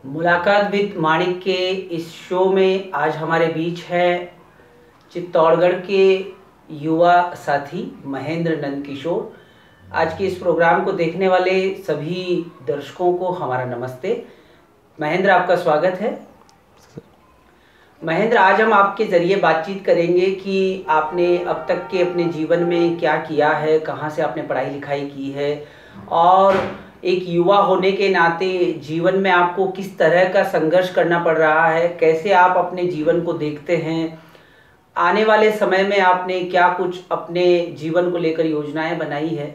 मुलाकात विद माणिक के इस शो में आज हमारे बीच है चित्तौड़गढ़ के युवा साथी महेंद्र नंद किशोर। आज के इस प्रोग्राम को देखने वाले सभी दर्शकों को हमारा नमस्ते। महेंद्र, आपका स्वागत है। महेंद्र, आज हम आपके ज़रिए बातचीत करेंगे कि आपने अब तक के अपने जीवन में क्या किया है, कहाँ से आपने पढ़ाई लिखाई की है और एक युवा होने के नाते जीवन में आपको किस तरह का संघर्ष करना पड़ रहा है, कैसे आप अपने जीवन को देखते हैं, आने वाले समय में आपने क्या कुछ अपने जीवन को लेकर योजनाएं बनाई है।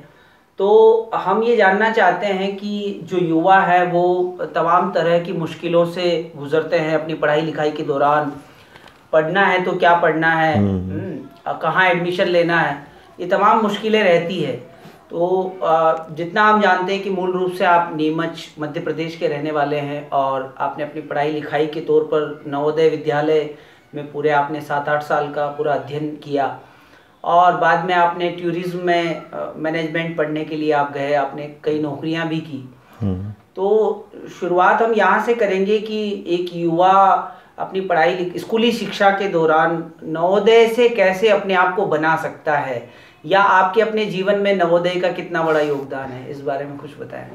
तो हम ये जानना चाहते हैं कि जो युवा है वो तमाम तरह की मुश्किलों से गुजरते हैं अपनी पढ़ाई लिखाई के दौरान। पढ़ना है तो क्या पढ़ना है, कहाँ एडमिशन लेना है, ये तमाम मुश्किलें रहती है। तो जितना हम जानते हैं कि मूल रूप से आप नीमच मध्य प्रदेश के रहने वाले हैं और आपने अपनी पढ़ाई लिखाई के तौर पर नवोदय विद्यालय में पूरे आपने 7-8 साल का पूरा अध्ययन किया और बाद में आपने टूरिज्म में मैनेजमेंट पढ़ने के लिए आप गए, आपने कई नौकरियां भी की। तो शुरुआत हम यहाँ से करेंगे कि एक युवा अपनी पढ़ाई स्कूली शिक्षा के दौरान नवोदय से कैसे अपने आप को बना सकता है, या आपके अपने जीवन में नवोदय का कितना बड़ा योगदान है, इस बारे में कुछ बताएं।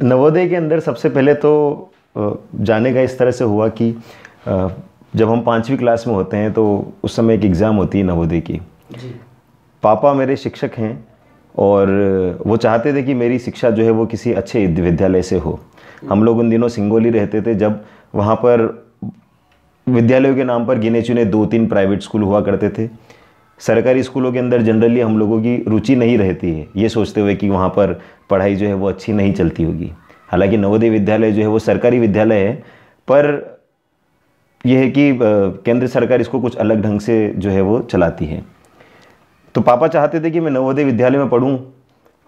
नवोदय के अंदर सबसे पहले तो जाने का इस तरह से हुआ कि जब हम 5वीं क्लास में होते हैं तो उस समय एक एग्ज़ाम होती है नवोदय की जी। पापा मेरे शिक्षक हैं और वो चाहते थे कि मेरी शिक्षा जो है वो किसी अच्छे विद्यालय से हो। हम लोग उन दिनों सिंगोली रहते थे, जब वहाँ पर विद्यालयों के नाम पर गिने चुने 2-3 प्राइवेट स्कूल हुआ करते थे। सरकारी स्कूलों के अंदर जनरली हम लोगों की रुचि नहीं रहती है, ये सोचते हुए कि वहाँ पर पढ़ाई जो है वो अच्छी नहीं चलती होगी। हालांकि नवोदय विद्यालय जो है वो सरकारी विद्यालय है, पर यह है कि केंद्र सरकार इसको कुछ अलग ढंग से जो है वो चलाती है। तो पापा चाहते थे कि मैं नवोदय विद्यालय में पढूं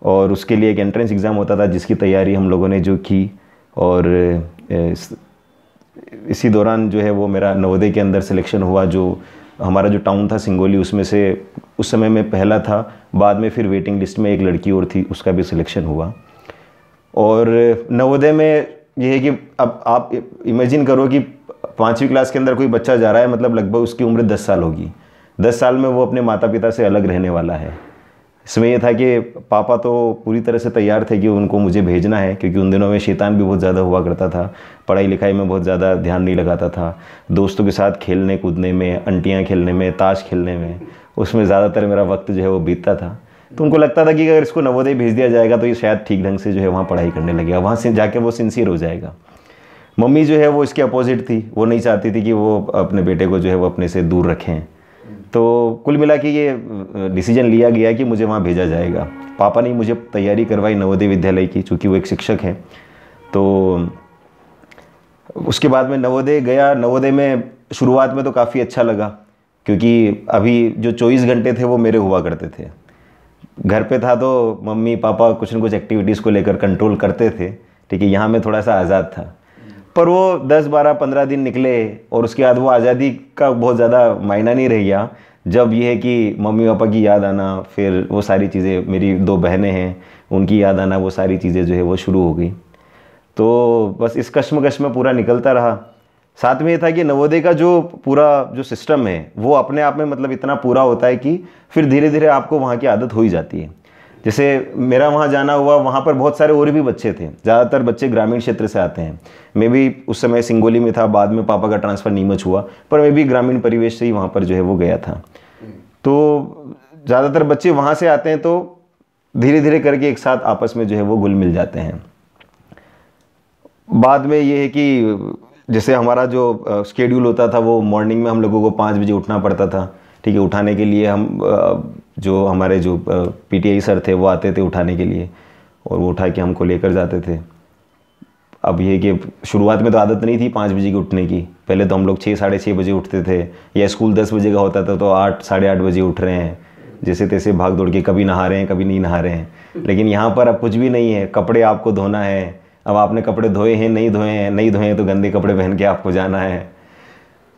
और उसके लिए एक एंट्रेंस एग्ज़ाम होता था जिसकी तैयारी हम लोगों ने जो की, और इसी दौरान जो है वो मेरा नवोदय के अंदर सिलेक्शन हुआ। जो हमारा जो टाउन था सिंगोली, उसमें से उस समय मैं पहला था, बाद में फिर वेटिंग लिस्ट में एक लड़की और थी, उसका भी सिलेक्शन हुआ। और नवोदय में यह है कि अब आप इमेजिन करो कि 5वीं क्लास के अंदर कोई बच्चा जा रहा है, मतलब लगभग उसकी उम्र 10 साल होगी। 10 साल में वो अपने माता पिता से अलग रहने वाला है। इसमें यह था कि पापा तो पूरी तरह से तैयार थे कि उनको मुझे भेजना है, क्योंकि उन दिनों में शैतान भी बहुत ज़्यादा हुआ करता था, पढ़ाई लिखाई में बहुत ज़्यादा ध्यान नहीं लगाता था। दोस्तों के साथ खेलने कूदने में, अंटियाँ खेलने में, ताश खेलने में, उसमें ज़्यादातर मेरा वक्त जो है वो बीतता था। तो उनको लगता था कि अगर इसको नवोदय भेज दिया जाएगा तो ये शायद ठीक ढंग से जो है वहाँ पढ़ाई करने लगेगा, वहाँ से जाके वो सिंसियर हो जाएगा। मम्मी जो है वो इसके अपोजिट थी, वो नहीं चाहती थी कि वो अपने बेटे को जो है वो अपने से दूर रखें। तो कुल मिला के ये डिसीजन लिया गया कि मुझे वहाँ भेजा जाएगा। पापा ने मुझे तैयारी करवाई नवोदय विद्यालय की, चूँकि वो एक शिक्षक हैं। तो उसके बाद मैं नवोदय गया। नवोदय में शुरुआत में तो काफ़ी अच्छा लगा, क्योंकि अभी जो 24 घंटे थे वो मेरे हुआ करते थे। घर पे था तो मम्मी पापा कुछ न कुछ एक्टिविटीज़ को लेकर कंट्रोल करते थे, ठीक है। यहाँ मैं थोड़ा सा आज़ाद था, पर वो 10, 12, 15 दिन निकले और उसके बाद वो आज़ादी का बहुत ज़्यादा मायना नहीं रह गया। जब ये है कि मम्मी पापा की याद आना, फिर वो सारी चीज़ें, मेरी 2 बहनें हैं उनकी याद आना, वो सारी चीज़ें जो है वो शुरू हो गई। तो बस इस कश्मकश में पूरा निकलता रहा। साथ में ये था कि नवोदय का जो पूरा जो सिस्टम है वो अपने आप में मतलब इतना पूरा होता है कि फिर धीरे धीरे आपको वहाँ की आदत हो ही जाती है। जैसे मेरा वहाँ जाना हुआ, वहाँ पर बहुत सारे और भी बच्चे थे, ज़्यादातर बच्चे ग्रामीण क्षेत्र से आते हैं। मैं भी उस समय सिंगोली में था, बाद में पापा का ट्रांसफ़र नीमच हुआ, पर मैं भी ग्रामीण परिवेश से ही वहाँ पर जो है वो गया था। तो ज़्यादातर बच्चे वहाँ से आते हैं, तो धीरे धीरे करके एक साथ आपस में जो है वो घुल मिल जाते हैं। बाद में ये है कि जैसे हमारा जो शेड्यूल होता था वो मॉर्निंग में हम लोगों को 5 बजे उठना पड़ता था, ठीक है। उठाने के लिए हम जो हमारे जो पीटीआई सर थे वो आते थे उठाने के लिए, और वो उठा के हमको लेकर जाते थे। अब ये कि शुरुआत में तो आदत नहीं थी 5 बजे की उठने की। पहले तो हम लोग 6, साढ़े 6 बजे उठते थे, या स्कूल 10 बजे का होता था तो 8, साढ़े 8 बजे उठ रहे हैं, जैसे तैसे भाग दौड़ के, कभी नहा रहे हैं कभी नहीं नहा रहे हैं। लेकिन यहाँ पर अब कुछ भी नहीं है, कपड़े आपको धोना है। अब आपने कपड़े धोए हैं, नहीं धोए हैं, नहीं धोए हैं तो गंदे कपड़े पहन के आपको जाना है।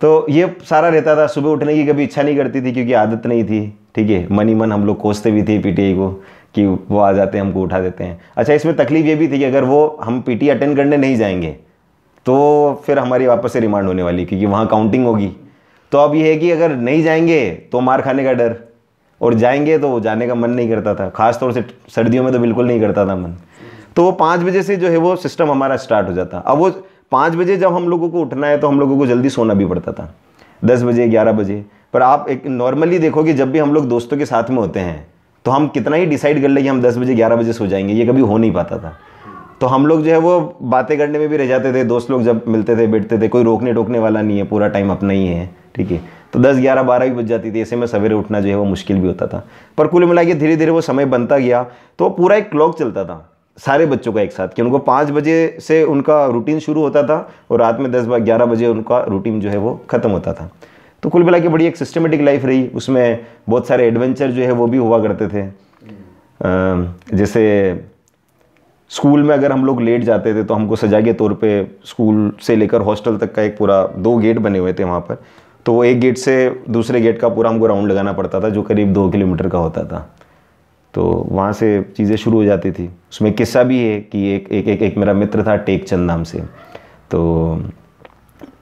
तो ये सारा रहता था। सुबह उठने की कभी इच्छा नहीं करती थी क्योंकि आदत नहीं थी, ठीक है। मन ही मन हम लोग कोसते भी थे पीटीआई को कि वो आ जाते हैं, हमको उठा देते हैं। अच्छा, इसमें तकलीफ ये भी थी कि अगर वो हम पीटी अटेंड करने नहीं जाएंगे तो फिर हमारी वापस से रिमांड होने वाली, क्योंकि वहाँ काउंटिंग होगी। तो अब ये है कि अगर नहीं जाएंगे तो मार खाने का डर, और जाएंगे तो जाने का मन नहीं करता था, खास तौर से सर्दियों में तो बिल्कुल नहीं करता था मन। तो वो 5 बजे से जो है वो सिस्टम हमारा स्टार्ट हो जाता। अब वो 5 बजे जब हम लोगों को उठना है तो हम लोगों को जल्दी सोना भी पड़ता था, 10 बजे 11 बजे। पर आप एक नॉर्मली देखोगे, जब भी हम लोग दोस्तों के साथ में होते हैं तो हम कितना ही डिसाइड कर ले कि हम 10 बजे 11 बजे सो जाएंगे, ये कभी हो नहीं पाता था। तो हम लोग जो है वो बातें करने में भी रह जाते थे, दोस्त लोग जब मिलते थे बैठते थे, कोई रोकने टोकने वाला नहीं है, पूरा टाइम अपना ही है, ठीक है। तो 10 11 12 भी बज जाती थी, ऐसे में सवेरे उठना जो है वो मुश्किल भी होता था। पर कुल मिला के धीरे धीरे वो समय बनता गया, तो पूरा एक क्लॉक चलता था सारे बच्चों का एक साथ, कि उनको 5 बजे से उनका रूटीन शुरू होता था और रात में 10 11 बजे उनका रूटीन जो है वो ख़त्म होता था। तो कुल मिला के बड़ी एक सिस्टमेटिक लाइफ रही, उसमें बहुत सारे एडवेंचर जो है वो भी हुआ करते थे। जैसे स्कूल में अगर हम लोग लेट जाते थे तो हमको सजा के तौर पे स्कूल से लेकर हॉस्टल तक का एक पूरा 2 गेट बने हुए थे वहाँ पर, तो वो एक गेट से दूसरे गेट का पूरा हमको राउंड लगाना पड़ता था, जो करीब 2 किलोमीटर का होता था। तो वहाँ से चीज़ें शुरू हो जाती थी। उसमें किस्सा भी है कि एक मेरा मित्र था टेकचंद नाम से, तो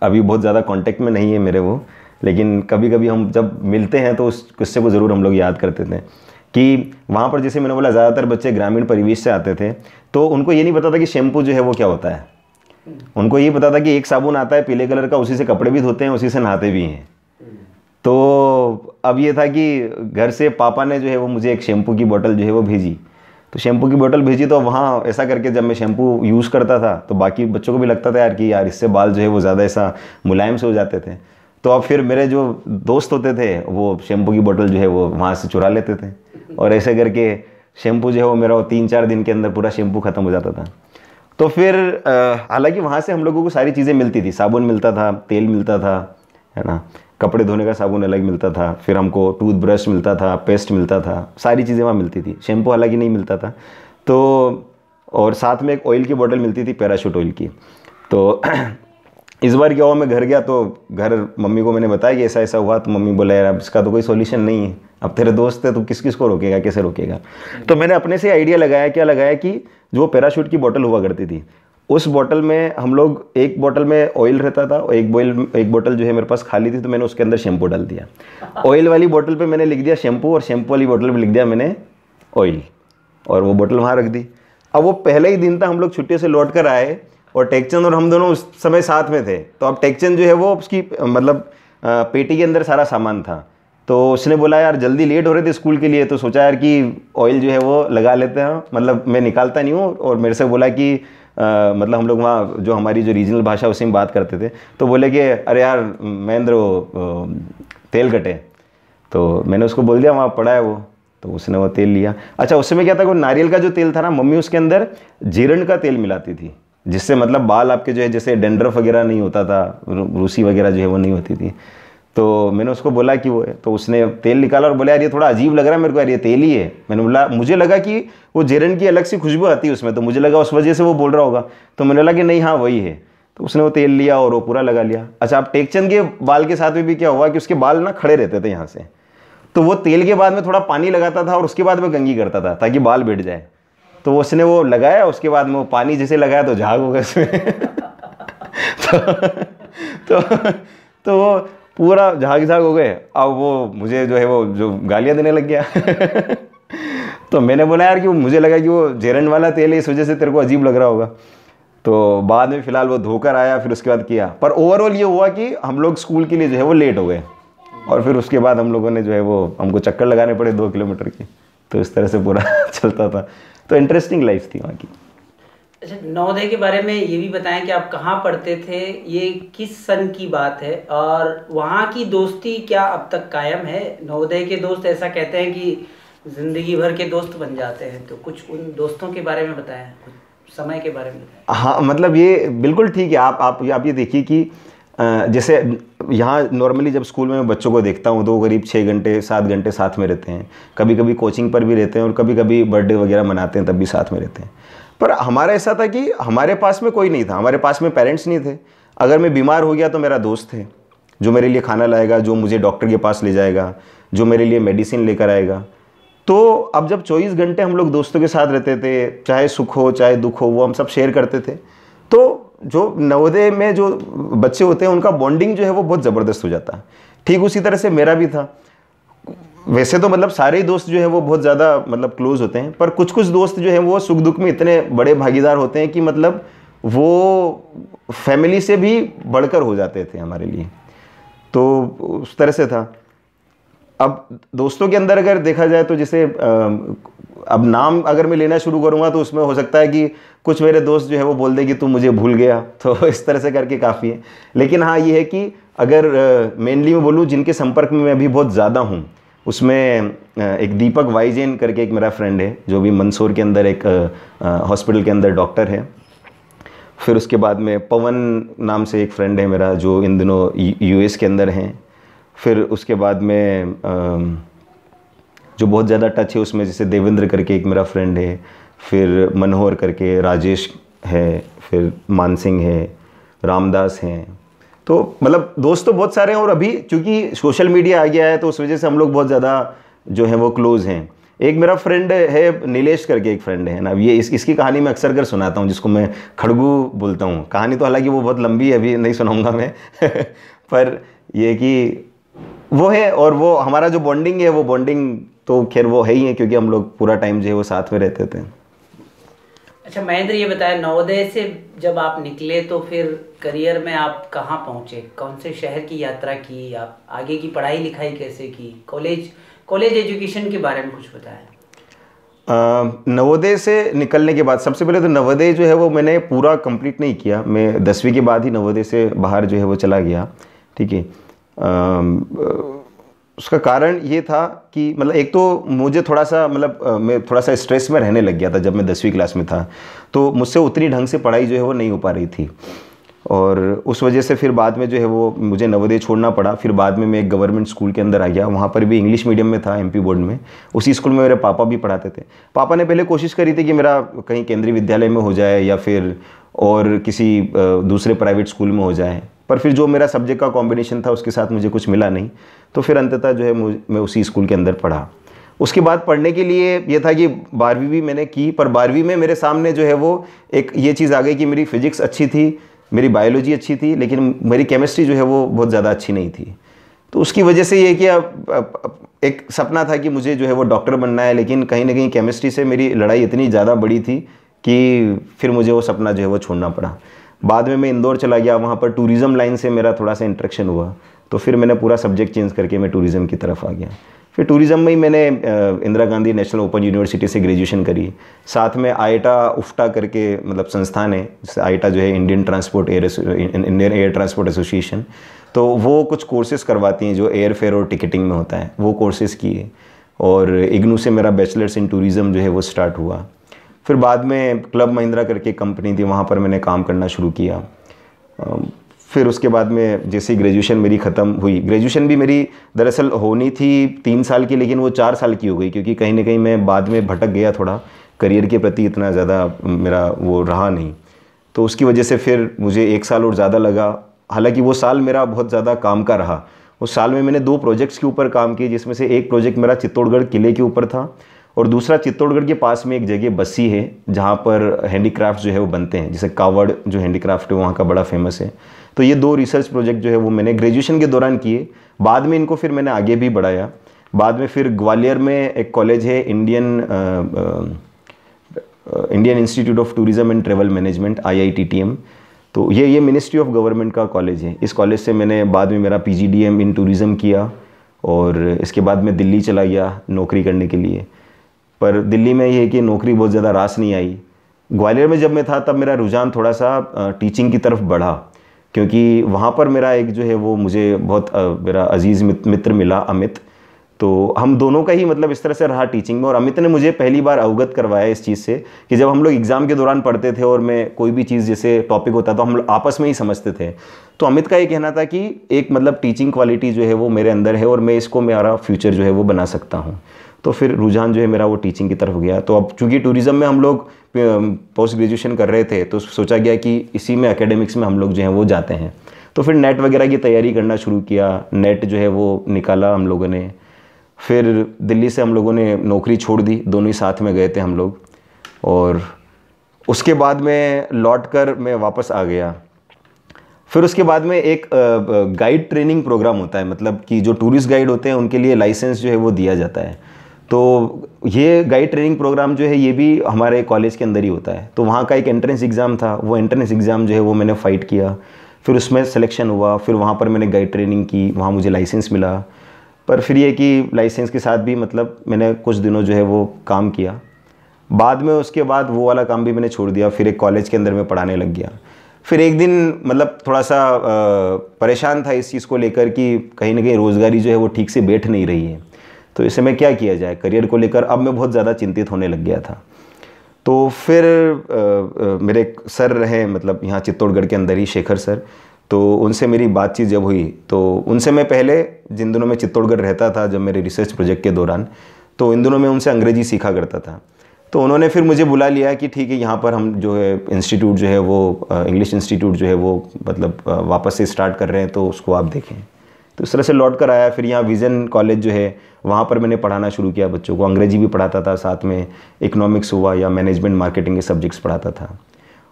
अभी बहुत ज़्यादा कांटेक्ट में नहीं है मेरे वो, लेकिन कभी कभी हम जब मिलते हैं तो उस किस्से को ज़रूर हम लोग याद करते थे कि वहाँ पर जैसे मैंने बोला ज़्यादातर बच्चे ग्रामीण परिवेश से आते थे, तो उनको ये नहीं पता था कि शैम्पू जो है वो क्या होता है। उनको ये पता था कि एक साबुन आता है पीले कलर का, उसी से कपड़े भी धोते हैं, उसी से नहाते भी हैं। तो अब ये था कि घर से पापा ने जो है वो मुझे एक शैम्पू की बोतल जो है वो भेजी, तो शैम्पू की बोतल भेजी, तो वहाँ ऐसा करके जब मैं शैम्पू यूज़ करता था तो बाकी बच्चों को भी लगता था यार कि यार इससे बाल जो है वो ज़्यादा ऐसा मुलायम से हो जाते थे। तो अब फिर मेरे जो दोस्त होते थे वो शैम्पू की बोतल जो है वो वहाँ से चुरा लेते थे, और ऐसे करके शैम्पू जो है वो मेरा 3-4 दिन के अंदर पूरा शैम्पू ख़त्म हो जाता था। तो फिर हालांकि वहाँ से हम लोगों को सारी चीज़ें मिलती थी, साबुन मिलता था, तेल मिलता था, है ना, कपड़े धोने का साबुन अलग मिलता था, फिर हमको टूथब्रश मिलता था, पेस्ट मिलता था, सारी चीज़ें वहाँ मिलती थी। शैम्पू हालांकि नहीं मिलता था। तो और साथ में एक ऑयल की बोतल मिलती थी, पैराशूट ऑयल की। तो इस बार क्या हुआ, मैं घर गया तो घर मम्मी को मैंने बताया कि ऐसा ऐसा हुआ, तो मम्मी बोला यार अब इसका तो कोई सॉल्यूशन नहीं है, अब तेरे दोस्त है तो किस किस को रोकेगा, कैसे रोकेगा। तो मैंने अपने से आइडिया लगाया, क्या लगाया कि जो पैराशूट की बोतल हुआ करती थी उस बोतल में हम लोग, एक बोतल में ऑयल रहता था और एक बोतल जो है मेरे पास खाली थी, तो मैंने उसके अंदर शैम्पू डाल दिया। ऑयल वाली बोतल पे मैंने लिख दिया शैम्पू और शैम्पू वाली बोतल पे लिख दिया मैंने ऑयल, और वो बोतल वहाँ रख दी। अब वो पहले ही दिन था, हम लोग छुट्टी से लौट कर आए और टेकचंद और हम दोनों उस समय साथ में थे। तो अब टेकचंद जो है वो उसकी मतलब पेटी के अंदर सारा सामान था, तो उसने बोला यार जल्दी लेट हो रहे थे स्कूल के लिए, तो सोचा यार कि ऑयल जो है वो लगा लेते हैं, मतलब मैं निकालता नहीं हूँ। और मेरे से बोला कि मतलब हम लोग वहाँ जो हमारी जो रीजनल भाषा उसी में बात करते थे, तो बोले कि अरे यार महेंद्र वो तेल कटे, तो मैंने उसको बोल दिया वहाँ पड़ा है वो, तो उसने वो तेल लिया। अच्छा, उस समय क्या था, वो नारियल का जो तेल था ना, मम्मी उसके अंदर जीरण का तेल मिलाती थी, जिससे मतलब बाल आपके जो है जैसे डेंड्रफ वगैरह नहीं होता था, रूसी वगैरह जो है वो नहीं होती थी। तो मैंने उसको बोला कि वो है, तो उसने तेल निकाला और बोला यार ये थोड़ा अजीब लग रहा है मेरे को, यार ये तेल ही है। मैंने बोला, मुझे लगा कि वो जीरण की अलग सी खुशबू आती है उसमें, तो मुझे लगा उस वजह से वो बोल रहा होगा, तो मैंने लगा कि नहीं हाँ वही है। तो उसने वो तेल लिया और वो पूरा लगा लिया। अच्छा, अब टेकचंद के बाल के साथ में भी क्या हुआ कि उसके बाल ना खड़े रहते थे यहाँ से, तो वो तेल के बाद में थोड़ा पानी लगाता था और उसके बाद में कंघी करता था ताकि बाल बैठ जाए। तो उसने वो लगाया, उसके बाद में वो पानी जैसे लगाया तो झाग हो गया उसमें तो वो पूरा झाग झाग हो गए। अब वो मुझे जो है वो जो गालियाँ देने लग गया तो मैंने बोला यार कि मुझे लगा कि वो जेरन वाला तेल है, इस वजह से तेरे को अजीब लग रहा होगा। तो बाद में फ़िलहाल वो धोकर आया, फिर उसके बाद किया। पर ओवरऑल ये हुआ कि हम लोग स्कूल के लिए जो है वो लेट हो गए, और फिर उसके बाद हम लोगों ने जो है वो हमको चक्कर लगाने पड़े 2 किलोमीटर के। तो इस तरह से पूरा चलता था। तो इंटरेस्टिंग लाइफ थी वहाँ की। अच्छा, नवोदय के बारे में ये भी बताएं कि आप कहाँ पढ़ते थे, ये किस सन की बात है, और वहाँ की दोस्ती क्या अब तक कायम है? नवोदय के दोस्त ऐसा कहते हैं कि जिंदगी भर के दोस्त बन जाते हैं, तो कुछ उन दोस्तों के बारे में बताएं, कुछ समय के बारे में बताएं। हाँ, मतलब ये बिल्कुल ठीक है। आप ये देखिए कि जैसे यहाँ नॉर्मली जब स्कूल में मैं बच्चों को देखता हूँ तो करीब 6 घंटे 7 घंटे साथ में रहते हैं, कभी कभी कोचिंग पर भी रहते हैं और कभी कभी बर्थडे वगैरह मनाते हैं तब भी साथ में रहते हैं। पर हमारा ऐसा था कि हमारे पास में कोई नहीं था, हमारे पास में पेरेंट्स नहीं थे। अगर मैं बीमार हो गया तो मेरा दोस्त है जो मेरे लिए खाना लाएगा, जो मुझे डॉक्टर के पास ले जाएगा, जो मेरे लिए मेडिसिन लेकर आएगा। तो अब जब 24 घंटे हम लोग दोस्तों के साथ रहते थे, चाहे सुख हो चाहे दुख हो, वो हम सब शेयर करते थे। तो जो नवोदय में जो बच्चे होते हैं उनका बॉन्डिंग जो है वो बहुत ज़बरदस्त हो जाता है। ठीक उसी तरह से मेरा भी था। वैसे तो मतलब सारे ही दोस्त जो है वो बहुत ज़्यादा मतलब क्लोज होते हैं, पर कुछ कुछ दोस्त जो हैं वो सुख दुख में इतने बड़े भागीदार होते हैं कि मतलब वो फैमिली से भी बढ़कर हो जाते थे हमारे लिए। तो उस तरह से था। अब दोस्तों के अंदर अगर देखा जाए तो जैसे अब नाम अगर मैं लेना शुरू करूँगा तो उसमें हो सकता है कि कुछ मेरे दोस्त जो है वो बोल दे कि तू मुझे भूल गया, तो इस तरह से करके काफ़ी है। लेकिन हाँ ये है कि अगर मेनली मैं बोलूँ जिनके संपर्क में मैं अभी बहुत ज़्यादा हूँ, उसमें एक दीपक वाईजेन करके एक मेरा फ्रेंड है जो भी मंदसौर के अंदर एक हॉस्पिटल के अंदर डॉक्टर है। फिर उसके बाद में पवन नाम से एक फ्रेंड है मेरा जो इन दिनों यूएस के अंदर हैं। फिर उसके बाद में जो बहुत ज़्यादा टच है उसमें जैसे देवेंद्र करके एक मेरा फ्रेंड है, फिर मनोहर करके राजेश है, फिर मान सिंह है, रामदास हैं। तो मतलब दोस्त तो बहुत सारे हैं। और अभी चूँकि सोशल मीडिया आ गया है तो उस वजह से हम लोग बहुत ज़्यादा जो है वो क्लोज़ हैं। एक मेरा फ्रेंड है नीलेश करके एक फ्रेंड है ना, ये इसकी कहानी मैं अक्सर कर सुनाता हूँ, जिसको मैं खड़गू बोलता हूँ। कहानी तो हालांकि वो बहुत लंबी है, अभी नहीं सुनाऊंगा मैं पर ये कि वो है, और वो हमारा जो बॉन्डिंग है वो बॉन्डिंग तो खैर वो है ही है, क्योंकि हम लोग पूरा टाइम जो है वो साथ में रहते थे। अच्छा महेंद्र, ये बताया नवोदय से जब आप निकले तो फिर करियर में आप कहाँ पहुँचे, कौन से शहर की यात्रा की, आप आगे की पढ़ाई लिखाई कैसे की, कॉलेज एजुकेशन के बारे में कुछ बताएं। नवोदय से निकलने के बाद सबसे पहले तो नवोदय जो है वो मैंने पूरा कंप्लीट नहीं किया। मैं 10वीं के बाद ही नवोदय से बाहर जो है वो चला गया। ठीक है। उसका कारण ये था कि मतलब एक तो मुझे थोड़ा सा मतलब मैं थोड़ा सा स्ट्रेस में रहने लग गया था जब मैं 10वीं क्लास में था, तो मुझसे उतनी ढंग से पढ़ाई जो है वो नहीं हो पा रही थी। और उस वजह से फिर बाद में जो है वो मुझे नवोदय छोड़ना पड़ा। फिर बाद में मैं एक गवर्नमेंट स्कूल के अंदर आ गया, वहाँ पर भी इंग्लिश मीडियम में था, एमपी बोर्ड में। उसी स्कूल में मेरे पापा भी पढ़ाते थे। पापा ने पहले कोशिश करी थी कि मेरा कहीं केंद्रीय विद्यालय में हो जाए या फिर और किसी दूसरे प्राइवेट स्कूल में हो जाए, पर फिर जो मेरा सब्जेक्ट का कॉम्बिनेशन था उसके साथ मुझे कुछ मिला नहीं। तो फिर अंततः जो है मैं उसी स्कूल के अंदर पढ़ा। उसके बाद पढ़ने के लिए ये था कि 12वीं भी मैंने की, पर 12वीं में मेरे सामने जो है वो एक ये चीज़ आ गई कि मेरी फिजिक्स अच्छी थी, मेरी बायोलॉजी अच्छी थी, लेकिन मेरी केमिस्ट्री जो है वो बहुत ज़्यादा अच्छी नहीं थी। तो उसकी वजह से ये कि अब एक सपना था कि मुझे जो है वो डॉक्टर बनना है, लेकिन कहीं ना कहीं केमिस्ट्री से मेरी लड़ाई इतनी ज़्यादा बड़ी थी कि फिर मुझे वो सपना जो है वो छोड़ना पड़ा। बाद में मैं इंदौर चला गया, वहाँ पर टूरिज़्म लाइन से मेरा थोड़ा सा इंटरेक्शन हुआ, तो फिर मैंने पूरा सब्जेक्ट चेंज करके मैं टूरिज़्म की तरफ आ गया। फिर टूरिज़्म में ही मैंने Indira Gandhi national open university से ग्रेजुएशन करी। साथ में आईटा उफ्टा करके मतलब संस्थान है, जैसे आईटा जो है इंडियन एयर ट्रांसपोर्ट एसोसिएशन, तो वो कुछ कोर्सेज़ करवाती हैं जो एयर फेयर और टिकटिंग में होता है, वो कोर्सेज़ किए। और इग्नू से मेरा बैचलर्स इन टूरिज़्म जो है वो स्टार्ट हुआ। फिर बाद में क्लब महिंद्रा करके कंपनी थी, वहाँ पर मैंने काम करना शुरू किया। फिर उसके बाद में जैसे ग्रेजुएशन मेरी ख़त्म हुई, ग्रेजुएशन भी मेरी दरअसल होनी थी 3 साल की, लेकिन वो 4 साल की हो गई, क्योंकि कहीं ना कहीं मैं बाद में भटक गया थोड़ा, करियर के प्रति इतना ज़्यादा मेरा वो रहा नहीं। तो उसकी वजह से फिर मुझे 1 साल और ज़्यादा लगा। हालांकि वो साल मेरा बहुत ज़्यादा काम का रहा। उस साल में मैंने 2 प्रोजेक्ट्स के ऊपर काम किए, जिसमें से एक प्रोजेक्ट मेरा चित्तौड़गढ़ किले के ऊपर था, और दूसरा चित्तौड़गढ़ के पास में एक जगह बस्सी है जहाँ पर हैंडीक्राफ्ट जो है वो बनते हैं, जैसे कावड़ जो हैंडीक्राफ्ट है वहाँ का बड़ा फेमस है। तो ये 2 रिसर्च प्रोजेक्ट जो है वो मैंने ग्रेजुएशन के दौरान किए। बाद में इनको फिर मैंने आगे भी बढ़ाया। बाद में फिर ग्वालियर में एक कॉलेज है Indian institute of tourism and travel management, IITTM। तो ये मिनिस्ट्री ऑफ गवर्नमेंट का कॉलेज है। इस कॉलेज से मैंने बाद में मेरा PGDM इन टूरिज़्म किया, और इसके बाद मैं दिल्ली चला गया नौकरी करने के लिए। पर दिल्ली में ये है कि नौकरी बहुत ज़्यादा रास नहीं आई। ग्वालियर में जब मैं था तब मेरा रुझान थोड़ा सा टीचिंग की तरफ बढ़ा, क्योंकि वहाँ पर मेरा एक जो है वो मुझे बहुत मेरा अजीज़ मित्र मिला, अमित। तो हम दोनों का ही मतलब इस तरह से रहा टीचिंग में। और अमित ने मुझे पहली बार अवगत करवाया इस चीज़ से कि जब हम लोग एग्ज़ाम के दौरान पढ़ते थे और मैं कोई भी चीज़ जैसे टॉपिक होता तो हम लोग आपस में ही समझते थे। तो अमित का ये कहना था कि एक मतलब टीचिंग क्वालिटी जो है वो मेरे अंदर है और मैं इसको मेरा फ्यूचर जो है वो बना सकता हूँ। तो फिर रुझान जो है मेरा वो टीचिंग की तरफ गया। तो अब चूँकि टूरिज़्म में हम लोग पोस्ट ग्रेजुएशन कर रहे थे, तो सोचा गया कि इसी में एकेडमिक्स में हम लोग जो हैं वो जाते हैं। तो फिर नेट वगैरह की तैयारी करना शुरू किया। नेट जो है वो निकाला हम लोगों ने। फिर दिल्ली से हम लोगों ने नौकरी छोड़ दी, दोनों ही साथ में गए थे हम लोग। और उसके बाद में लौटकर मैं वापस आ गया। फिर उसके बाद में एक गाइड ट्रेनिंग प्रोग्राम होता है, मतलब कि जो टूरिस्ट गाइड होते हैं उनके लिए लाइसेंस जो है वो दिया जाता है। तो ये गाइड ट्रेनिंग प्रोग्राम जो है ये भी हमारे कॉलेज के अंदर ही होता है। तो वहाँ का एक एंट्रेंस एग्ज़ाम था, वो एंट्रेंस एग्ज़ाम जो है वो मैंने फ़ाइट किया, फिर उसमें सिलेक्शन हुआ, फिर वहाँ पर मैंने गाइड ट्रेनिंग की, वहाँ मुझे लाइसेंस मिला। पर फिर ये कि लाइसेंस के साथ भी मतलब मैंने कुछ दिनों जो है वो काम किया। बाद में उसके बाद वो वाला काम भी मैंने छोड़ दिया, फिर एक कॉलेज के अंदर मैं पढ़ाने लग गया। फिर एक दिन मतलब थोड़ा सा परेशान था इस चीज़ को लेकर कि कहीं ना कहीं रोज़गारी जो है वो ठीक से बैठ नहीं रही है, तो इस समय क्या किया जाए करियर को लेकर। अब मैं बहुत ज़्यादा चिंतित होने लग गया था। तो फिर मेरे एक सर रहे, मतलब यहाँ चित्तौड़गढ़ के अंदर ही, शेखर सर, तो उनसे मेरी बातचीत जब हुई तो उनसे मैं पहले जिन दिनों में चित्तौड़गढ़ रहता था, जब मेरे रिसर्च प्रोजेक्ट के दौरान, तो इन दिनों में उनसे अंग्रेजी सीखा करता था। तो उन्होंने फिर मुझे बुला लिया कि ठीक है यहाँ पर हम जो है इंस्टीट्यूट जो है वो इंग्लिश इंस्टीट्यूट जो है वो मतलब वापस से स्टार्ट कर रहे हैं, तो उसको आप देखें। तो इस तरह से लौट कर आया। फिर यहाँ विज़न कॉलेज जो है वहाँ पर मैंने पढ़ाना शुरू किया बच्चों को। अंग्रेजी भी पढ़ाता था, साथ में इकोनॉमिक्स हुआ या मैनेजमेंट मार्केटिंग के सब्जेक्ट्स पढ़ाता था।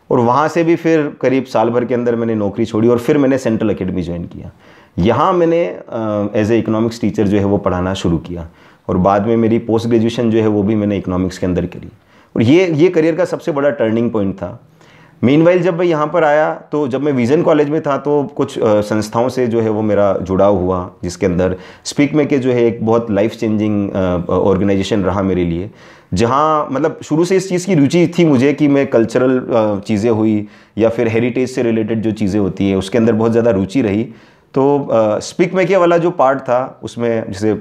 और वहाँ से भी फिर करीब साल भर के अंदर मैंने नौकरी छोड़ी और फिर मैंने सेंट्रल एकेडमी ज्वाइन किया। यहाँ मैंने एज ए इकोनॉमिक्स टीचर जो है वो पढ़ाना शुरू किया और बाद में मेरी पोस्ट ग्रेजुएशन जो है वो भी मैंने इकोनॉमिक्स के अंदर करी। और ये करियर का सबसे बड़ा टर्निंग पॉइंट था। मीनवाइल जब मैं यहाँ पर आया तो जब मैं विज़न कॉलेज में था तो कुछ संस्थाओं से जो है वो मेरा जुड़ाव हुआ, जिसके अंदर स्पीक में के जो है एक बहुत लाइफ चेंजिंग ऑर्गेनाइजेशन रहा मेरे लिए, जहाँ मतलब शुरू से इस चीज़ की रुचि थी मुझे कि मैं कल्चरल चीज़ें हुई या फिर हेरिटेज से रिलेटेड जो चीज़ें होती है उसके अंदर बहुत ज़्यादा रुचि रही। तो स्पीक में के वाला जो पार्ट था उसमें जैसे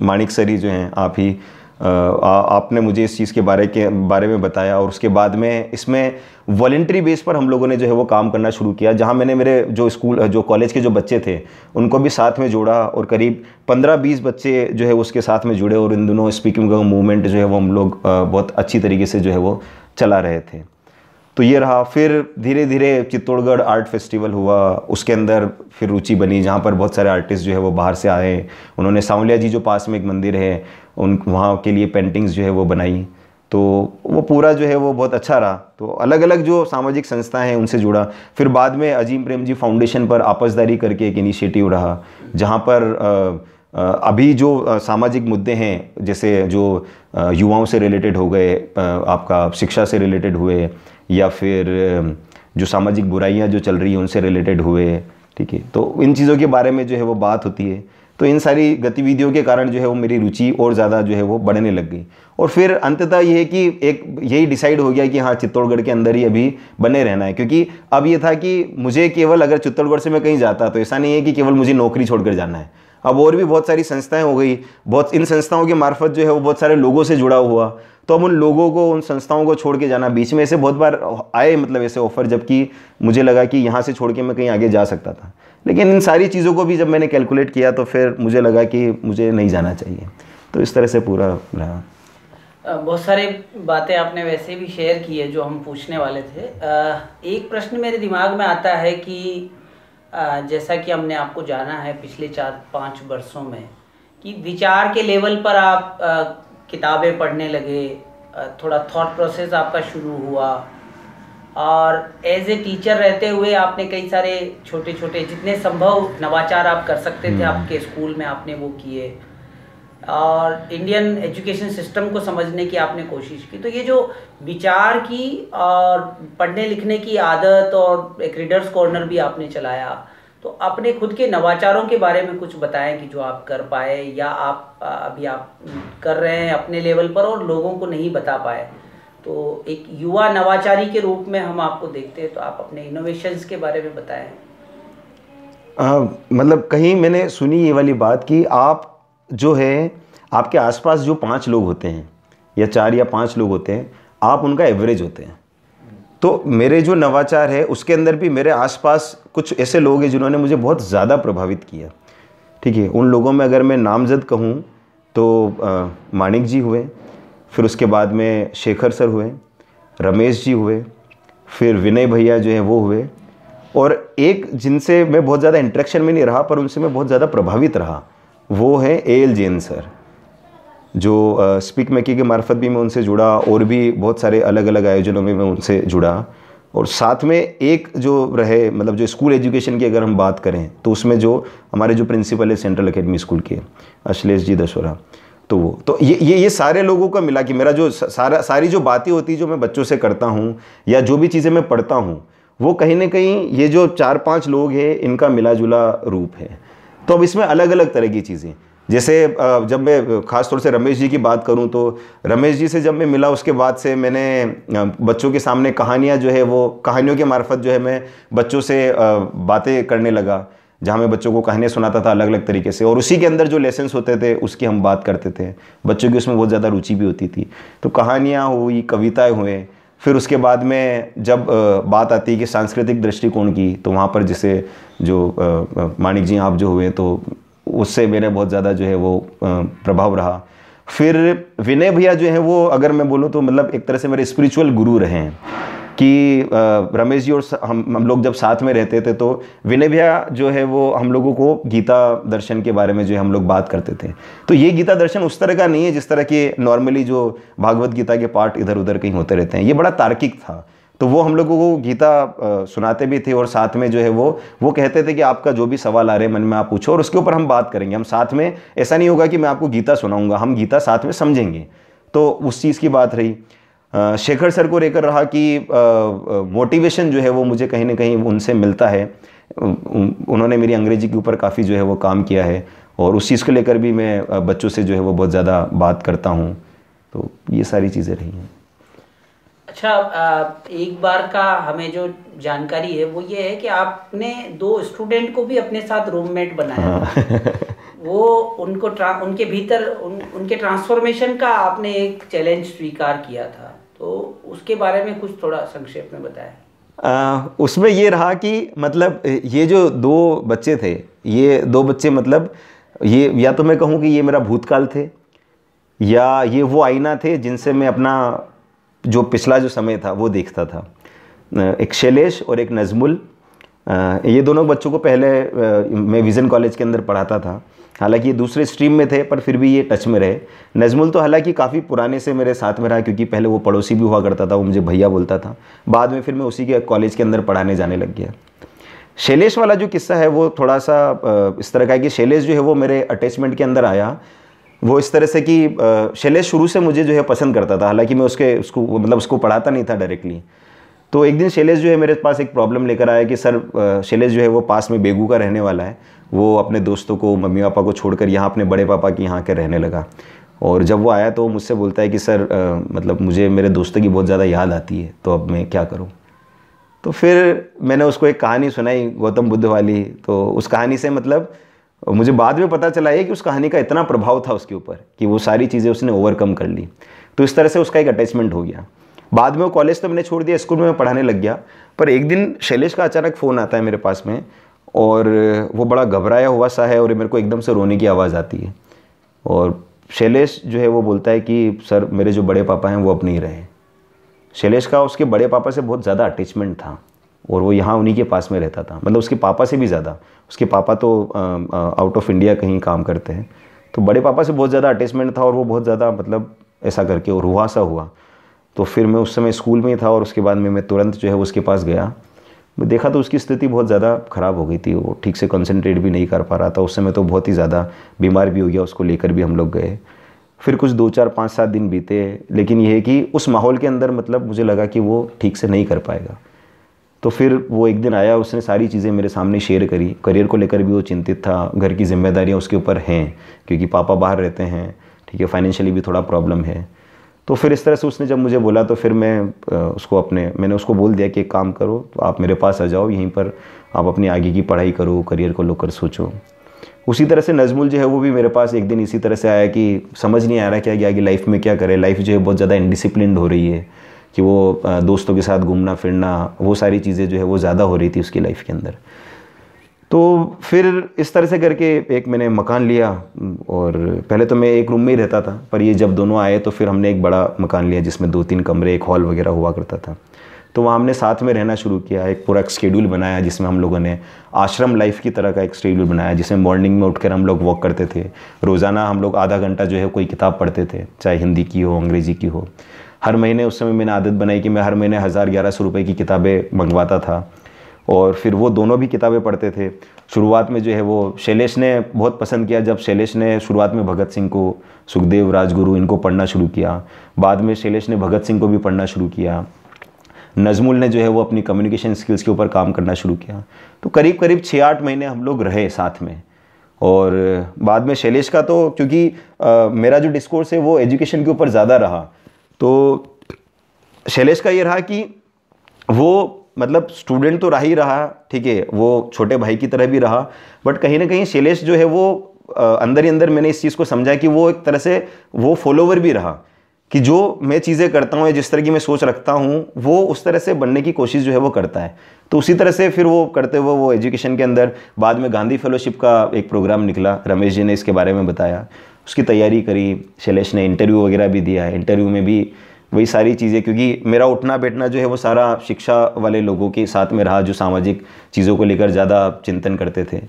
मानिक सर ही जो हैं, आप ही आपने मुझे इस चीज़ के बारे में बताया और उसके बाद में इसमें वॉलेंट्री बेस पर हम लोगों ने जो है वो काम करना शुरू किया, जहां मैंने मेरे जो कॉलेज के जो बच्चे थे उनको भी साथ में जोड़ा और करीब 15-20 बच्चे जो है उसके साथ में जुड़े और इन दोनों स्पीकिंग का मूवमेंट जो है वो हम लोग बहुत अच्छी तरीके से जो है वो चला रहे थे। तो ये रहा। फिर धीरे धीरे चित्तौड़गढ़ आर्ट फेस्टिवल हुआ, उसके अंदर फिर रुचि बनी, जहाँ पर बहुत सारे आर्टिस्ट जो है वो बाहर से आए। उन्होंने सांवलिया जी जो पास में एक मंदिर है वहाँ के लिए पेंटिंग्स जो है वो बनाई। तो वो पूरा जो है वो बहुत अच्छा रहा। तो अलग अलग जो सामाजिक संस्थाएं हैं उनसे जुड़ा। फिर बाद में अजीम प्रेम जी फाउंडेशन पर आपसदारी करके एक इनिशिएटिव रहा, जहाँ पर अभी जो सामाजिक मुद्दे हैं, जैसे जो युवाओं से रिलेटेड हो गए, आपका शिक्षा से रिलेटेड हुए, या फिर जो सामाजिक बुराइयां जो चल रही हैं उनसे रिलेटेड हुए, ठीक है, तो इन चीज़ों के बारे में जो है वो बात होती है। तो इन सारी गतिविधियों के कारण जो है वो मेरी रुचि और ज़्यादा जो है वो बढ़ने लग गई। और फिर अंततः ये है कि एक यही डिसाइड हो गया कि हाँ, चित्तौड़गढ़ के अंदर ही अभी बने रहना है। क्योंकि अब ये था कि मुझे केवल अगर चित्तौड़गढ़ से मैं कहीं जाता तो ऐसा नहीं है कि केवल मुझे नौकरी छोड़कर जाना है। अब और भी बहुत सारी संस्थाएं हो गई, बहुत इन संस्थाओं के मार्फत जो है वो बहुत सारे लोगों से जुड़ा हुआ। तो अब उन लोगों को, उन संस्थाओं को छोड़ के जाना, बीच में ऐसे बहुत बार आए मतलब ऐसे ऑफर, जबकि मुझे लगा कि यहाँ से छोड़ के मैं कहीं आगे जा सकता था। लेकिन इन सारी चीज़ों को भी जब मैंने कैलकुलेट किया तो फिर मुझे लगा कि मुझे नहीं जाना चाहिए। तो इस तरह से पूरा रहा। बहुत सारी बातें आपने वैसे भी शेयर की है जो हम पूछने वाले थे। एक प्रश्न मेरे दिमाग में आता है कि जैसा कि हमने आपको जाना है पिछले 4-5 वर्षों में, कि विचार के लेवल पर आप किताबें पढ़ने लगे, थोड़ा थॉट प्रोसेस आपका शुरू हुआ, और एज ए टीचर रहते हुए आपने कई सारे छोटे छोटे जितने संभव नवाचार आप कर सकते थे आपके स्कूल में आपने वो किए, और इंडियन एजुकेशन सिस्टम को समझने की आपने कोशिश की। तो ये जो विचार की और पढ़ने लिखने की आदत और एक रीडर्स कॉर्नर भी आपने चलाया, तो अपने खुद के नवाचारों के बारे में कुछ बताएं कि जो आप कर पाए या आप अभी आप कर रहे हैं अपने लेवल पर और लोगों को नहीं बता पाए। तो एक युवा नवाचारी के रूप में हम आपको देखते हैं, तो आप अपने इनोवेशंस के बारे में बताएं। मतलब कहीं मैंने सुनी ये वाली बात कि आप जो है आपके आसपास जो 5 लोग होते हैं या 4 या 5 लोग होते हैं, आप उनका एवरेज होते हैं। तो मेरे जो नवाचार है उसके अंदर भी मेरे आसपास कुछ ऐसे लोग हैं जिन्होंने मुझे बहुत ज़्यादा प्रभावित किया, ठीक है। उन लोगों में अगर मैं नामजद कहूँ तो मानिक जी हुए, फिर उसके बाद में शेखर सर हुए, रमेश जी हुए, फिर विनय भैया जो है वो हुए, और एक जिनसे मैं बहुत ज़्यादा इंटरेक्शन में नहीं रहा पर उनसे मैं बहुत ज़्यादा प्रभावित रहा, वो है A.L. जैन सर, जो स्पीक मैकी के मार्फत भी मैं उनसे जुड़ा और भी बहुत सारे अलग अलग आयोजनों में मैं उनसे जुड़ा। और साथ में एक जो रहे, मतलब जो स्कूल एजुकेशन की अगर हम बात करें तो उसमें जो हमारे जो प्रिंसिपल है सेंट्रल एकेडमी स्कूल के, अश्लेष जी दशोरा, तो वो तो ये सारे लोगों का मिला कि मेरा जो सारी जो बातें होती जो मैं बच्चों से करता हूँ या जो भी चीज़ें मैं पढ़ता हूँ, वो कहीं ना कहीं ये जो 4-5 लोग हैं इनका मिला जुला रूप है। तो अब इसमें अलग अलग तरह की चीज़ें, जैसे जब मैं ख़ास तौर से रमेश जी की बात करूं तो रमेश जी से जब मैं मिला उसके बाद से मैंने बच्चों के सामने कहानियां जो है वो कहानियों के मार्फत जो है मैं बच्चों से बातें करने लगा, जहां मैं बच्चों को कहानियां सुनाता था अलग अलग तरीके से, और उसी के अंदर जो लेसन्स होते थे उसकी हम बात करते थे। बच्चों की उसमें बहुत ज़्यादा रुचि भी होती थी। तो कहानियाँ हुई, कविताएँ हुए। फिर उसके बाद में जब बात आती है कि सांस्कृतिक दृष्टिकोण की, तो वहाँ पर जैसे जो मानिक जी आप जो हुए तो उससे मेरे बहुत ज़्यादा जो है वो प्रभाव रहा। फिर विनय भैया जो है वो अगर मैं बोलूँ तो मतलब एक तरह से मेरे स्पिरिचुअल गुरु रहे हैं कि रमेश जी और हम लोग जब साथ में रहते थे तो विनय भैया जो है वो हम लोगों को गीता दर्शन के बारे में जो है हम लोग बात करते थे। तो ये गीता दर्शन उस तरह का नहीं है जिस तरह के नॉर्मली जो भागवत गीता के पाठ इधर उधर कहीं होते रहते हैं, ये बड़ा तार्किक था। तो वो हम लोगों को गीता सुनाते भी थे और साथ में जो है वो कहते थे कि आपका जो भी सवाल आ रहे हैं मन में आप पूछो और उसके ऊपर हम बात करेंगे। हम साथ में, ऐसा नहीं होगा कि मैं आपको गीता सुनाऊंगा, हम गीता साथ में समझेंगे। तो उस चीज़ की बात रही। शेखर सर को लेकर रहा कि मोटिवेशन जो है वो मुझे कहीं ना कहीं उनसे मिलता है। उन्होंने मेरी अंग्रेजी के ऊपर काफ़ी जो है वो काम किया है और उस चीज़ को लेकर भी मैं बच्चों से जो है वो बहुत ज़्यादा बात करता हूँ। तो ये सारी चीज़ें रही हैं। अच्छा, एक बार का हमें जो जानकारी है वो ये है कि आपने 2 स्टूडेंट को भी अपने साथ रूममेट बनाया था। वो उनके भीतर उनके ट्रांसफॉर्मेशन का आपने एक चैलेंज स्वीकार किया था, तो उसके बारे में कुछ थोड़ा संक्षेप में बताएं। उसमें ये रहा कि मतलब ये जो 2 बच्चे थे, ये 2 बच्चे मतलब ये या तो मैं कहूँ कि ये मेरा भूतकाल थे या ये वो आईना थे जिनसे मैं अपना जो पिछला जो समय था वो देखता था। एक शैलेश और एक नज़मुल, ये दोनों बच्चों को पहले मैं विज़न कॉलेज के अंदर पढ़ाता था। हालांकि ये दूसरे स्ट्रीम में थे पर फिर भी ये टच में रहे। नज़मुल तो हालांकि काफ़ी पुराने से मेरे साथ में रहा क्योंकि पहले वो पड़ोसी भी हुआ करता था, वो मुझे भैया बोलता था। बाद में फिर मैं उसी के कॉलेज के अंदर पढ़ाने जाने लग गया। शैलेश वाला जो किस्सा है वो थोड़ा सा इस तरह का है कि शैलेश जो है वो मेरे अटैचमेंट के अंदर आया वो इस तरह से कि शैलेश शुरू से मुझे जो है पसंद करता था। हालांकि मैं उसको पढ़ाता नहीं था डायरेक्टली। तो एक दिन शैलेश जो है मेरे पास एक प्रॉब्लम लेकर आया कि सर शैलेश जो है वो पास में बेगू का रहने वाला है, वो अपने दोस्तों को, मम्मी पापा को छोड़कर यहाँ अपने बड़े पापा के यहाँ के रहने लगा। और जब वो आया तो मुझसे बोलता है कि सर मतलब मुझे मेरे दोस्तों की बहुत ज़्यादा याद आती है, तो अब मैं क्या करूँ। तो फिर मैंने उसको एक कहानी सुनाई गौतम बुद्ध वाली। तो उस कहानी से मतलब मुझे बाद में पता चला है कि उस कहानी का इतना प्रभाव था उसके ऊपर कि वो सारी चीज़ें उसने ओवरकम कर ली। तो इस तरह से उसका एक अटैचमेंट हो गया। बाद में वो कॉलेज तो मैंने छोड़ दिया, स्कूल में मैं पढ़ाने लग गया। पर एक दिन शैलेश का अचानक फ़ोन आता है मेरे पास में और वो बड़ा घबराया हुआ सा है और मेरे को एकदम से रोने की आवाज़ आती है। और शैलेश जो है वो बोलता है कि सर मेरे जो बड़े पापा हैं वो अब नहीं रहे। शैलेश का उसके बड़े पापा से बहुत ज़्यादा अटैचमेंट था और वो यहाँ उन्हीं के पास में रहता था, मतलब उसके पापा से भी ज़्यादा। उसके पापा तो आउट ऑफ इंडिया कहीं काम करते हैं, तो बड़े पापा से बहुत ज़्यादा अटैचमेंट था और वो बहुत ज़्यादा मतलब ऐसा करके और हुआ सा हुआ। तो फिर मैं उस समय स्कूल में ही था और उसके बाद में मैं तुरंत जो है उसके पास गया। मैं देखा तो उसकी स्थिति बहुत ज़्यादा ख़राब हो गई थी, वो ठीक से कंसंट्रेट भी नहीं कर पा रहा था। उस समय तो बहुत ही ज़्यादा बीमार भी हो गया, उसको लेकर भी हम लोग गए। फिर कुछ 2, 4, 5, 7 दिन बीते, लेकिन ये है कि उस माहौल के अंदर मतलब मुझे लगा कि वो ठीक से नहीं कर पाएगा। तो फिर वो एक दिन आया, उसने सारी चीज़ें मेरे सामने शेयर करी। करियर को लेकर भी वो चिंतित था, घर की जिम्मेदारियाँ उसके ऊपर हैं क्योंकि पापा बाहर रहते हैं, ठीक है, फाइनेंशियली भी थोड़ा प्रॉब्लम है। तो फिर इस तरह से उसने जब मुझे बोला तो फिर मैंने उसको बोल दिया कि एक काम करो, तो आप मेरे पास आ जाओ, यहीं पर आप अपनी आगे की पढ़ाई करो, करियर को लेकर सोचो। उसी तरह से नज़मुल जो है वो भी मेरे पास एक दिन इसी तरह से आया कि समझ नहीं आ रहा क्या आगे लाइफ में क्या करे। लाइफ जो है बहुत ज़्यादा इनडिसिप्लिन्ड हो रही है कि वो दोस्तों के साथ घूमना फिरना, वो सारी चीज़ें जो है वो ज़्यादा हो रही थी उसकी लाइफ के अंदर। तो फिर इस तरह से करके एक मैंने मकान लिया और पहले तो मैं एक रूम में ही रहता था, पर ये जब दोनों आए तो फिर हमने एक बड़ा मकान लिया जिसमें 2-3 कमरे, एक हॉल वगैरह हुआ करता था। तो वहाँ हमने साथ में रहना शुरू किया, एक पूरा शेड्यूल बनाया जिसमें हम लोगों ने आश्रम लाइफ की तरह का एक शेड्यूल बनाया, जिसमें मॉर्निंग में उठकर हम लोग वॉक करते थे। रोज़ाना हम लोग आधा घंटा जो है कोई किताब पढ़ते थे, चाहे हिंदी की हो, अंग्रेज़ी की हो। हर महीने उस समय मैंने आदत बनाई कि मैं हर महीने 1000-1100 रुपये की किताबें मंगवाता था और फिर वो दोनों भी किताबें पढ़ते थे। शुरुआत में जो है वो शैलेश ने बहुत पसंद किया, जब शैलेश ने शुरुआत में भगत सिंह को, सुखदेव, राजगुरु इनको पढ़ना शुरू किया। बाद में शैलेश ने भगत सिंह को भी पढ़ना शुरू किया। नज़मुल ने जो है वो अपनी कम्युनिकेशन स्किल्स के ऊपर काम करना शुरू किया। तो करीब करीब 6-8 महीने हम लोग रहे साथ में। और बाद में शैलेश का तो क्योंकि मेरा जो डिस्कोर्स है वो एजुकेशन के ऊपर ज़्यादा रहा, तो शैलेश का ये रहा कि वो मतलब स्टूडेंट तो रहा ही रहा, ठीक है, वो छोटे भाई की तरह भी रहा, बट कहीं ना कहीं शैलेश जो है वो अंदर ही अंदर मैंने इस चीज़ को समझा कि वो एक तरह से वो फॉलोवर भी रहा, कि जो मैं चीज़ें करता हूँ या जिस तरह की मैं सोच रखता हूँ वो उस तरह से बनने की कोशिश जो है वो करता है। तो उसी तरह से फिर वो करते हुए वो एजुकेशन के अंदर बाद में गांधी फेलोशिप का एक प्रोग्राम निकला, रमेश जी ने इसके बारे में बताया, उसकी तैयारी करी, शैलेश ने इंटरव्यू वगैरह भी दिया है। इंटरव्यू में भी वही सारी चीज़ें, क्योंकि मेरा उठना बैठना जो है वो सारा शिक्षा वाले लोगों के साथ में रहा जो सामाजिक चीज़ों को लेकर ज़्यादा चिंतन करते थे।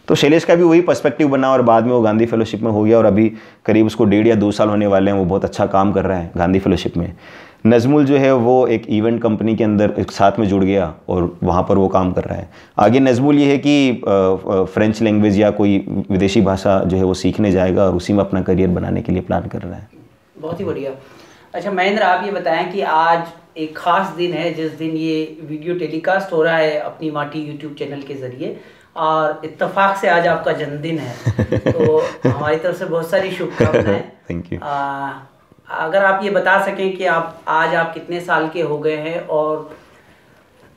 तो शैलेश का भी वही पर्सपेक्टिव बना और बाद में वो गांधी फेलोशिप में हो गया और अभी करीब उसको 1.5 या 2 साल होने वाले हैं, वो बहुत अच्छा काम कर रहा है गांधी फेलोशिप में। नज़मुल जो है वो एक इवेंट कंपनी के अंदर एक साथ में जुड़ गया और वहाँ पर वो काम कर रहा है। आगे नज़मुल ये है कि फ्रेंच लैंग्वेज या कोई विदेशी भाषा जो है वो सीखने जाएगा और उसी में अपना करियर बनाने के लिए प्लान कर रहा है। बहुत ही बढ़िया। अच्छा महेंद्र, आप ये बताएं कि आज एक ख़ास दिन है जिस दिन ये वीडियो टेलीकास्ट हो रहा है अपनी माटी यूट्यूब चैनल के ज़रिए, और इत्तेफाक से आज आपका जन्मदिन है, तो हमारी तरफ से बहुत सारी शुभकामनाएं। Thank you. अगर आप ये बता सकें कि आप कितने साल के हो गए हैं, और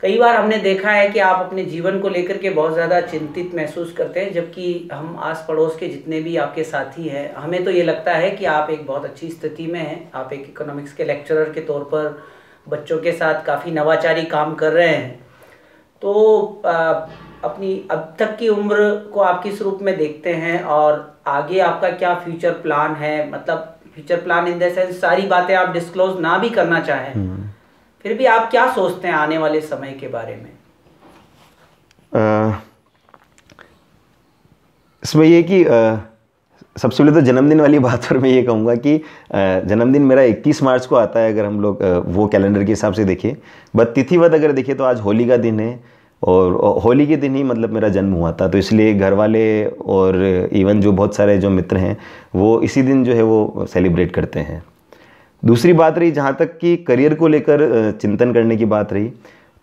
कई बार हमने देखा है कि आप अपने जीवन को लेकर के बहुत ज़्यादा चिंतित महसूस करते हैं, जबकि हम आस पड़ोस के जितने भी आपके साथी हैं हमें तो ये लगता है कि आप एक बहुत अच्छी स्थिति में हैं। आप एक इकोनॉमिक्स के लेक्चरर के तौर पर बच्चों के साथ काफ़ी नवाचारी काम कर रहे हैं। तो अपनी अब तक की उम्र को आप किस रूप में देखते हैं और आगे आपका क्या फ्यूचर प्लान है? मतलब future plan in the sense सारी बातें आप डिस्क्लोज ना भी करना चाहें, फिर भी आप क्या सोचते हैं आने वाले समय के बारे में? इसमें ये कि सबसे पहले तो जन्मदिन वाली बात पर मैं ये कहूँगा कि जन्मदिन मेरा 31 मार्च को आता है, अगर हम लोग वो कैलेंडर के हिसाब से देखें। बट तिथिवत अगर देखें तो आज होली का दिन है और होली के दिन ही मतलब मेरा जन्म हुआ था, तो इसलिए घर वाले और इवन जो बहुत सारे जो मित्र हैं वो इसी दिन जो है वो सेलिब्रेट करते हैं। दूसरी बात रही जहाँ तक कि करियर को लेकर चिंतन करने की बात रही,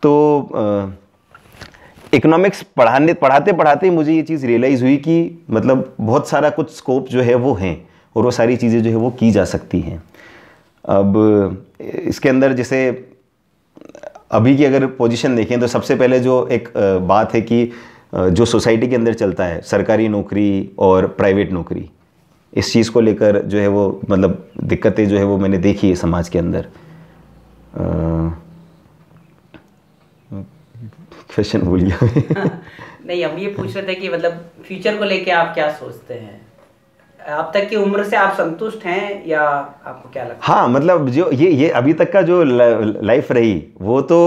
तो इकोनॉमिक्स पढ़ाते पढ़ाते ही मुझे ये चीज़ रियलाइज़ हुई कि मतलब बहुत सारा कुछ स्कोप जो है वो हैं और वो सारी चीज़ें जो है वो की जा सकती हैं। अब इसके अंदर जैसे अभी की अगर पोजीशन देखें तो सबसे पहले जो एक बात है कि जो सोसाइटी के अंदर चलता है, सरकारी नौकरी और प्राइवेट नौकरी, इस चीज़ को लेकर जो है वो मतलब दिक्कतें जो है वो मैंने देखी है समाज के अंदर। क्वेश्चन भूल गया। नहीं, हम ये पूछ रहे थे कि मतलब फ्यूचर को लेके आप क्या सोचते हैं? अब तक की उम्र से आप संतुष्ट हैं या आपको क्या लगता है? हाँ, मतलब जो ये अभी तक का जो लाइफ रही वो तो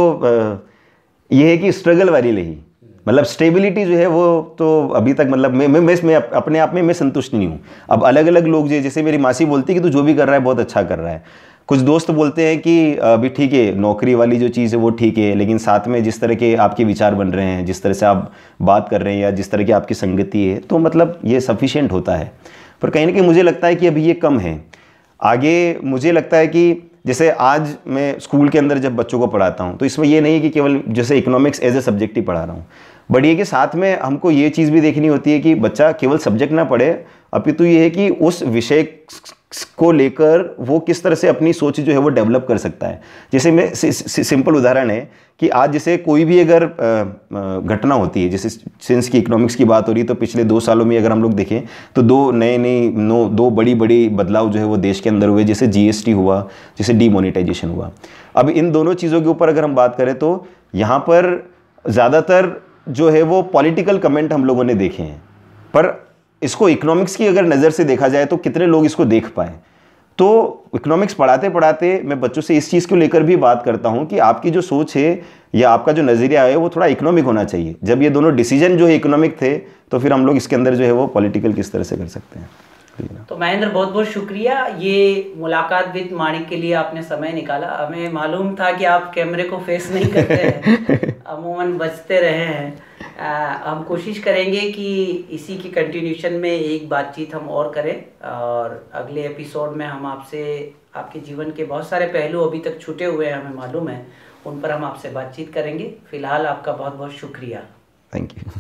ये है कि स्ट्रगल वाली रही। मतलब स्टेबिलिटी जो है वो तो अभी तक मतलब मैं अपने आप में मैं संतुष्ट नहीं हूँ। अब अलग अलग लोग जैसे मेरी मासी बोलती है कि तू जो भी कर रहा है बहुत अच्छा कर रहा है। कुछ दोस्त बोलते हैं कि अभी ठीक है, नौकरी वाली जो चीज़ है वो ठीक है, लेकिन साथ में जिस तरह के आपके विचार बन रहे हैं, जिस तरह से आप बात कर रहे हैं या जिस तरह की आपकी संगति है, तो मतलब ये सफिशिएंट होता है। पर कहीं ना कहीं मुझे लगता है कि अभी ये कम है। आगे मुझे लगता है कि जैसे आज मैं स्कूल के अंदर जब बच्चों को पढ़ाता हूँ तो इसमें ये नहीं है कि केवल जैसे इकोनॉमिक्स एज ए सब्जेक्ट ही पढ़ा रहा हूँ, बट ये कि साथ में हमको ये चीज़ भी देखनी होती है कि बच्चा केवल सब्जेक्ट ना पढ़े, अपितु ये है कि उस विषय को लेकर वो किस तरह से अपनी सोच जो है वो डेवलप कर सकता है। जैसे मैं सिंपल उदाहरण है कि आज जैसे कोई भी अगर घटना होती है, जैसे सिंस की इकोनॉमिक्स की बात हो रही है, तो पिछले 2 सालों में अगर हम लोग देखें तो दो बड़ी बदलाव जो है वो देश के अंदर हुए, जैसे जीएसटी हुआ, जैसे डीमोनेटाइजेशन हुआ। अब इन दोनों चीज़ों के ऊपर अगर हम बात करें तो यहाँ पर ज़्यादातर जो है वो पॉलिटिकल कमेंट हम लोगों ने देखे हैं, पर इसको इकोनॉमिक्स की अगर नज़र से देखा जाए तो कितने लोग इसको देख पाए। तो इकोनॉमिक्स पढ़ाते पढ़ाते मैं बच्चों से इस चीज़ को लेकर भी बात करता हूँ कि आपकी जो सोच है या आपका जो नज़रिया है वो थोड़ा इकोनॉमिक होना चाहिए। जब ये दोनों डिसीजन जो है इकोनॉमिक थे तो फिर हम लोग इसके अंदर जो है वो पॉलिटिकल किस तरह से कर सकते हैं। तो महेंद्र, बहुत बहुत शुक्रिया ये मुलाकात विद माणिक के लिए आपने समय निकाला। हमें मालूम था कि आप कैमरे को फेस नहीं करते हैं, अमूमन बचते रहे हैं। हम कोशिश करेंगे कि इसी की कंटिन्यूशन में एक बातचीत हम और करें, और अगले एपिसोड में हम आपसे आपके जीवन के बहुत सारे पहलू अभी तक छूटे हुए हैं, हमें मालूम है, उन पर हम आपसे बातचीत करेंगे। फिलहाल आपका बहुत बहुत शुक्रिया। Thank you.